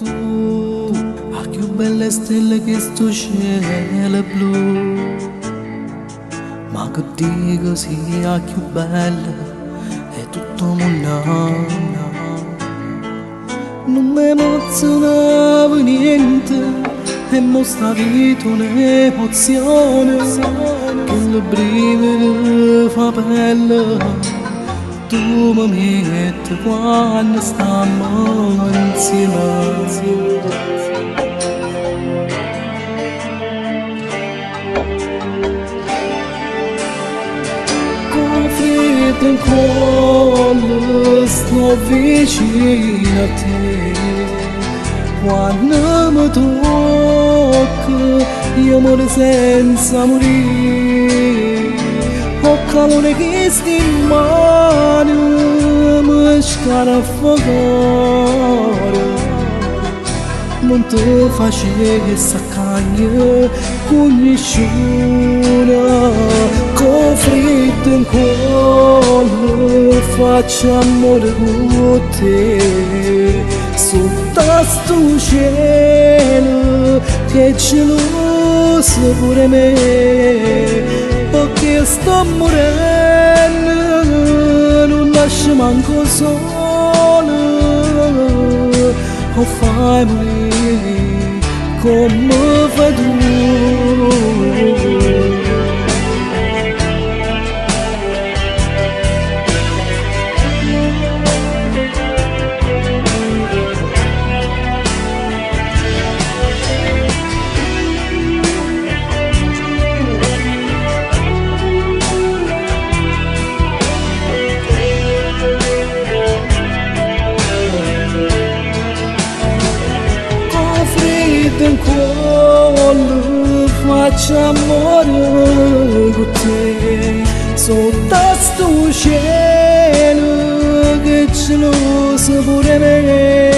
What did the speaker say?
tu, a più belle stelle che sto cielo blu. Ma che dico sia più bella è tutto mondo. Non mi emozionava niente e mo sta vita un'emozione che il brivido fa pelle. Tu mi metti quando stiamo insieme. In cuore sto vicino a te, quando mi tocca io muoio senza morire, ho calore che sti in mano mi scaraffa non ti facevi saccagna con nessuno, con freddo in cuore faccio amore con te, sotto sto cielo che geloso pure me, perché sto morendo, non lascio manco solo, o fai morire come fai tu. In cuore faccio amore con te, sotto sto cielo che geloso pure me.